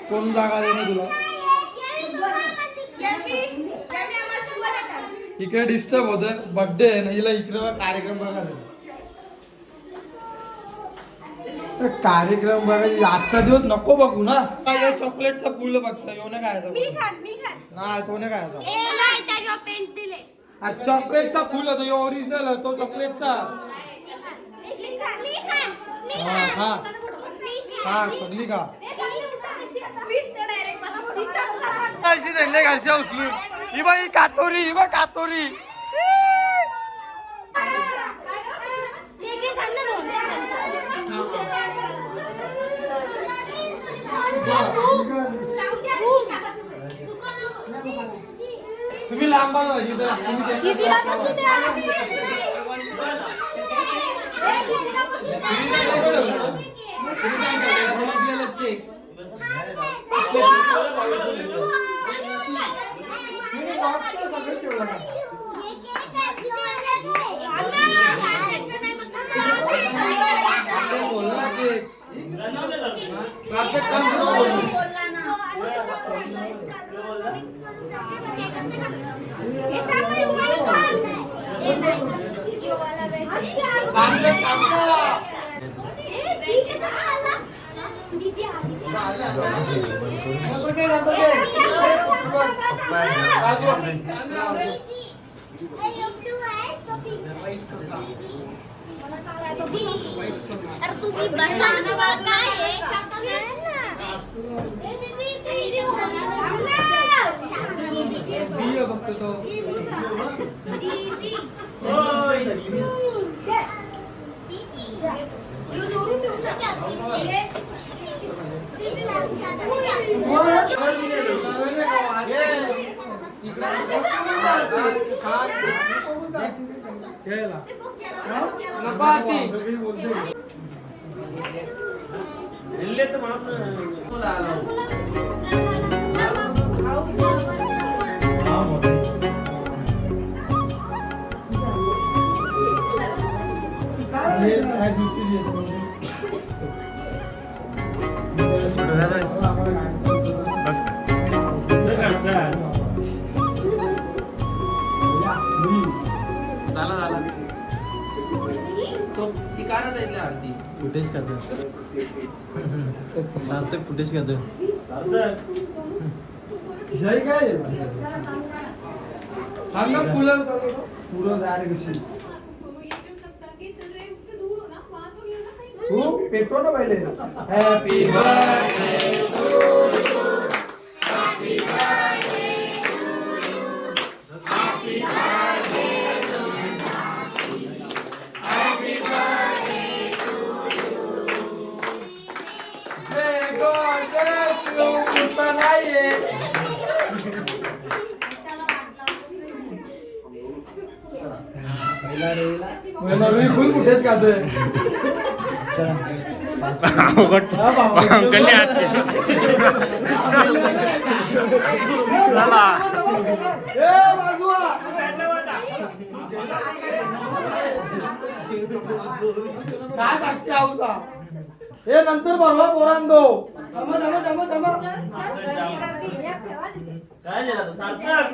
कोण जागा देणे तुला? इकडे डिस्टर्ब होत, बर्थडे आहे ना हिला, इकडे कार्यक्रम बघायला. कार्यक्रम बघायला आजचा दिवस नको बघू ना. चॉकलेटचा फुल बघता येऊ नाही खायचा. नाही तो नाही खायचा. चॉकलेटचा फुल होतो ओरिजिनल होतो चॉकलेटचा. हा सगळी का अशी झाली घरच्या उचलून. ही बाई कातोरी, ही बा कातोरी. तुम्ही लांब तुम्ही बसा फुटेज का सार्थक फुटेज का जय काय पेटो ना पहिले. Happy birthday to you, happy birthday to you, happy birthday to you, happy birthday to you. जय गॉड ब्लेस यू. कुठं नाहीये मला मी फुल कुठेच खातोय. काय साक्षी आऊसा हे नंतर बरोबर पोरांदो. काय झालं सार्थक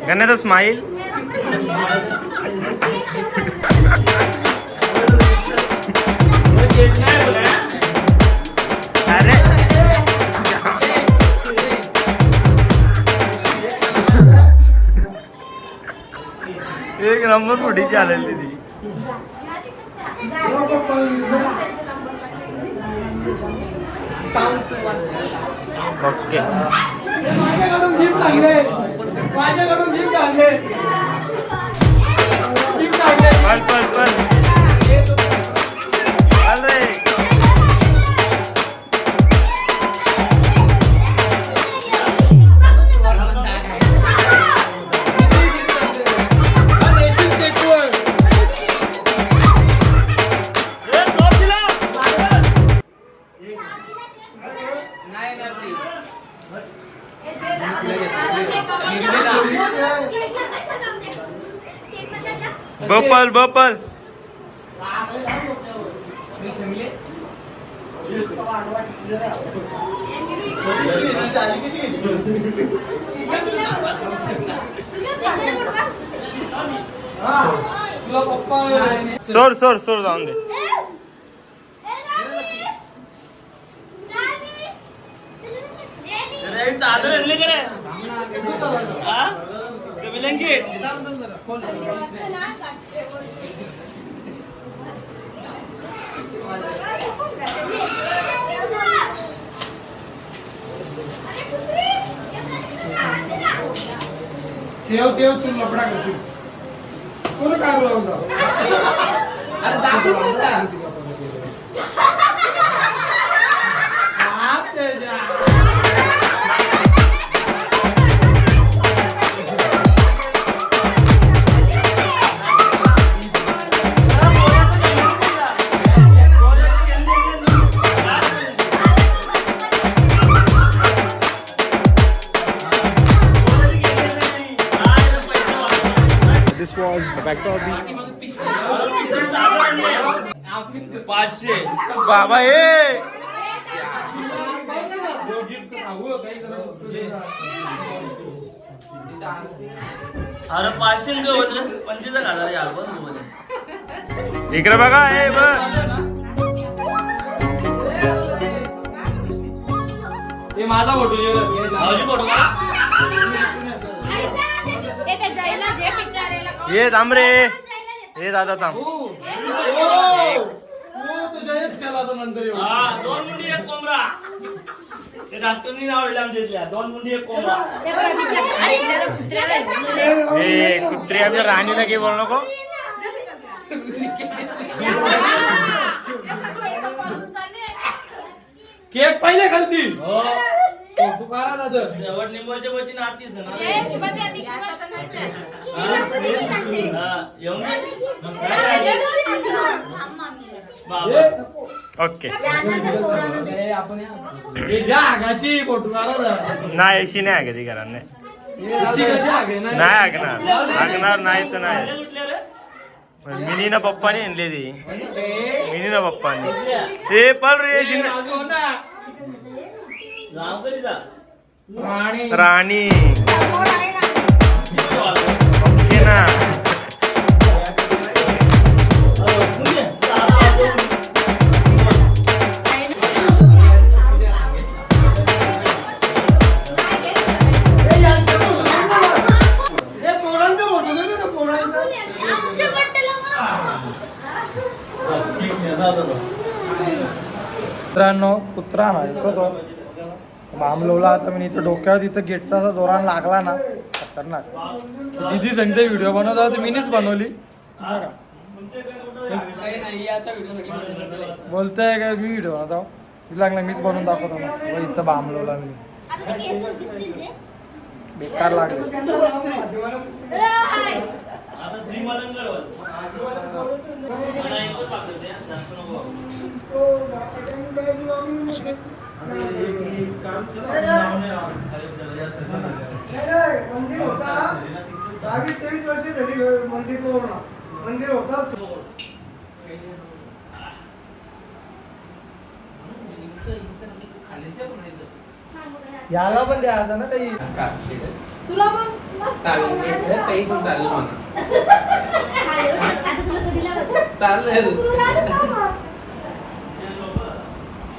गन्ना स्माइल एक नंबर फुटीची आलेली ती. ओके माझ्याकडून गिफ्ट आणले. माझ्याकडून गिफ्ट आणले. गिफ्ट आणले. पल पल पल चल रे. बपल बपल तुला पप्पा सोर सोर सोर जाऊन दे. चादर आणले का रे? ब्लँकेट ठेव ठेव तू लफडा करशील. कोण काय बोलावलं? अरे दाखव ना. बाप तेजा. This was the backdrop. 500 बाबा हे अरे 500 जो 25,000 यार पण इकडे बघा हे बघ. हे माझा फोटो भाऊजी फोटो ये थांब रे. हे दादा थांब. तुझ्याच केला होता नंतर येऊन. हा 2 मुंडी 1 कोंबडा. ते डॉक्टरनी नाव लिहिलं आमच्या इथल्या 2 मुंडी 1 कोंबडा. हे कुत्री आपल्या राणीला काही बोल नको. केक पहिले खालती. हो तू करा दादा. शेवट लिंबूच्या बच्चीने हात दिसत ना. हा येऊन बाबा ओके हे ज्या आगाची फोटो काढा. नाही अशी नाही आहे कधी घरांनी. नाही हागणार हागणार नाही तर नाही. कुठल्या रे? मिनी ना पप्पानी आणली ती. मिनी ना पप्पानी ते पण रे नाव कधी जा राणी ओके ना. मित्रांनो कुत्रा ना तो बांबलवला आता मी इथं डोक्यावर तिथं गेटचा असा जोरान लागला ना खतरनाक. दिदी सांगते व्हिडिओ बनवता तर मीनीच बनवली. बोलतोय का मी व्हिडिओ बनवतो तिला लागला मीच बनवून दाखवतो ना. इथं बांबलवला मी बेकार लागले. आता श्रीमलंगड जास्त नको. मंदिर होता 22-23 वर्ष झाली. मंदिर होता. याला पण द्यायचं ना काही. तुला पण मस्त काही पण चालेल म्हणा. चालेल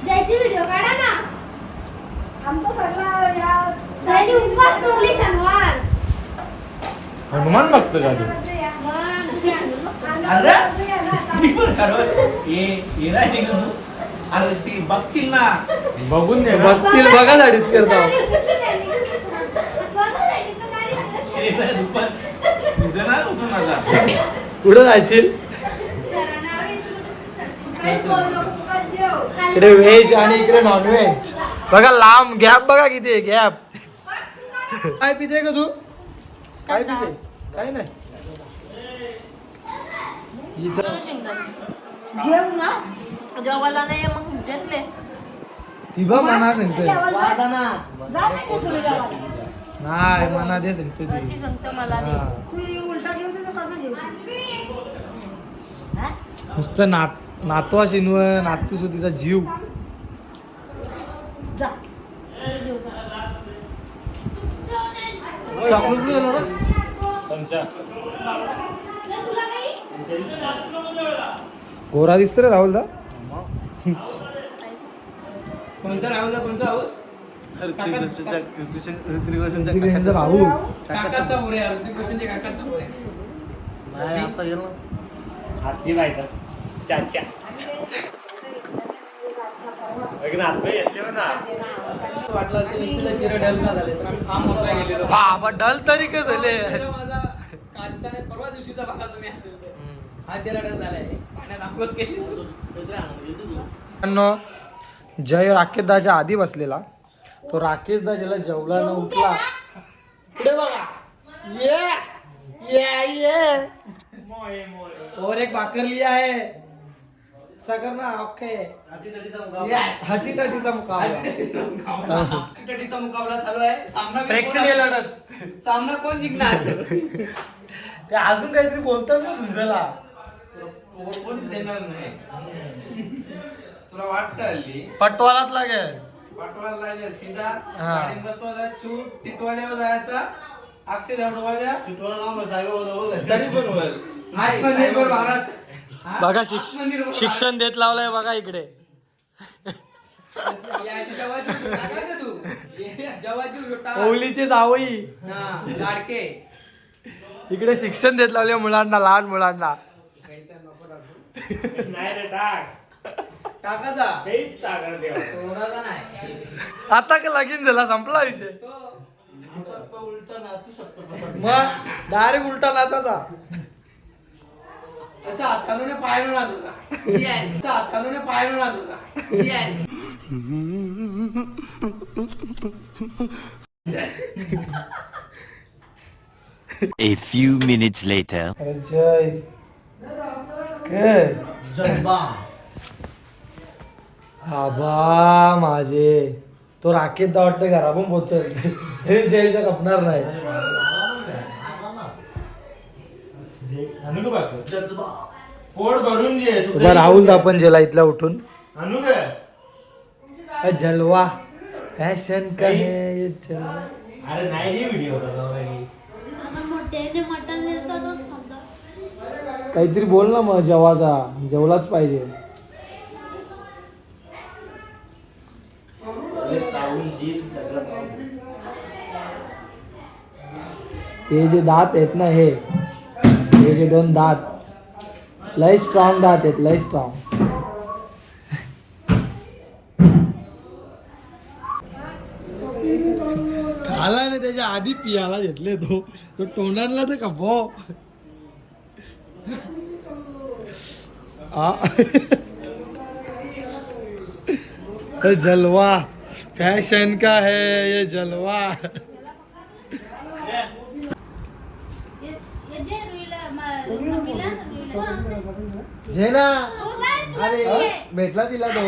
जायची व्हिडिओ काढा ना. आमचं ठरला या जायची उपवास तोडली शनिवार. हनुमान भक्त का तू? मग अरे मी पण खरं ये नाही का तू? अरे ती बघतील ना. बघून दे ना. बघतील बघासाठीच करतो. ते नाही दुपार. तुझं नाही होतो माझा. कुठं जायशील? इकडे व्हेज आणि इकडे नॉनव्हेज. बघा लांब गॅप बघा किती आहे गॅप. काय पिते का तू? काय पिते? काय नाही. इथं जेव ना जेवायला नाही मग घेतले ती बघ मना सांगते. जा नाही का तुला जेवायला नाही मना दे सांगते ती. कशी सांगते मला हा. तू उलटा जेवते तर कसं जेवशील नुसतं नातवा शिनव नातू सुद्धा जीव. जा चॉकलेट नाही आलं ना? तुमच्या गोरा दिसतो रे राहुल दा. कोणता राहुल कोणता हाऊस? त्यांचा भाऊस. काकाचा मुरे यार. ऋतिक रोशनच्या काकाचा मुरे. हाती बायचा चाचा घेतले ना. वाटलं असेल इथला चिरा डल का झाले तर आम्ही फार्म हाऊसला गेलेलो. बाबा डल तरी काय झाले. चिरा माझा कालचा नाही परवा दिवशीचा बघा तुम्ही असेल तर. हा चिरा डल झालाय. पाण्यात आंघोळ केली. मित्रांनो, जय राकेशदाच्या आधी बसलेला. तो राकेशदा ज्याला जेवला न उठला. इकडे बघा. ये और एक भाकर लिया है. सगर ना ओके. हाती टाटीचा मुकाबला. चटीचा मुकाबला चालू आहे. सामना प्रेक्षणीय लढत. सामना कोण जिंकणार? ते अजून काहीतरी बोलतात ना सुंजला. कोण देणार नाही. तुला वाटतं हल्ली पटवालाच लागेल. पाठवायला लागेल सीधा. हा. गाडीत बसवायचा चूट टिटवाल्यावर जायचा. अक्षय दौडवायचा तरी पण होईल. आत्मनिर्भर भारत. हा? बघा आत्मनिर्भर शिक्षण देत लावलंय बघा इकडे. भारत. याची जवाची टाका का तू? जवाची टाका. ओलीचे जावई हा, लाडके. इकडे शिक्षण देत लावले मुलांना, लहान मुलांना. नाही रे टाक. टाकाचा काहीच टाकणार देवा. सोडायला नाही. आता का लगीन झाला संपला विषय. मग डायरेक्ट उलटा नाचाचा. असं हाताने पायाने नाचवता. येस. हाताने पायाने नाचवता. Yes. A few minutes later. अरे जय काय आबा माझे. तो राकेश दा वाटतं घरा पण पोचल. हे जयचा कपणार नाही. आणू का पोट भरून घे तू. उभा राहुल दा पण जेला इथला उठून. आणू का जलवा फॅशन का है ये जलवा. अरे नाही रे व्हिडिओ होता. मटन देतो काहीतरी बोल ना मग. जेवाचा जेवलाच पाहिजे. हे जे दात आहेत ना हे जे दोन दात लय स्ट्रॉंग दात आहेत. लय स्ट्रॉंग. खाला ना त्याच्या आधी पियाला घेतले. तो तोंडाला तर कपो. जलवा फैशन का है ये जलवा. जेना अरे भेटला तिला तो.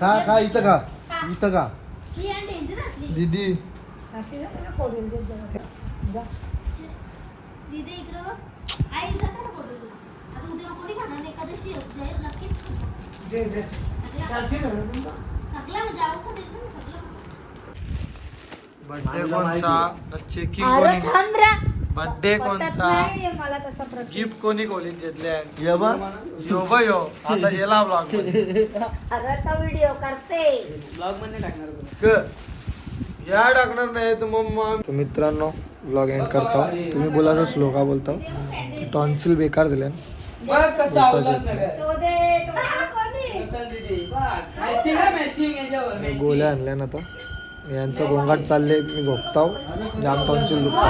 खा खा इथं खा. इथं खा दीदी. दीदी इकडं बघ. आई जाता ना फोटो. आता उद्या कोणी खाणार नाही. एकादशी नक्कीच सगळं म्हणजे आवश्यक द्यायचं ना सगळं. बर्थडे कोणचा चेकिंग अरे कोणी. थांब रे. बर्थडे कोणचा मला तसा प्रश्न. गिफ्ट कोणी खोलीत घेतले. ये बा यो बा यो आता जेला ब्लॉग अरे आता व्हिडिओ करते. ब्लॉग मध्ये टाकणार तुला. या टाकणार नाही तर मग मित्रांनो ब्लॉग एंड करतो. तुम्ही बोलायचं स्लो का बोलतो टॉन्सिल बेकार झाले गोळ्या आणल्या ना आता यांचं गोंगाट चालले मी झोपताव जाम टॉन्सिल दुखतो.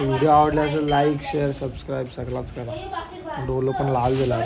व्हिडिओ आवडला असेल लाईक शेअर सबस्क्राईब सगळंच करा. डोलं पण लाल झाला.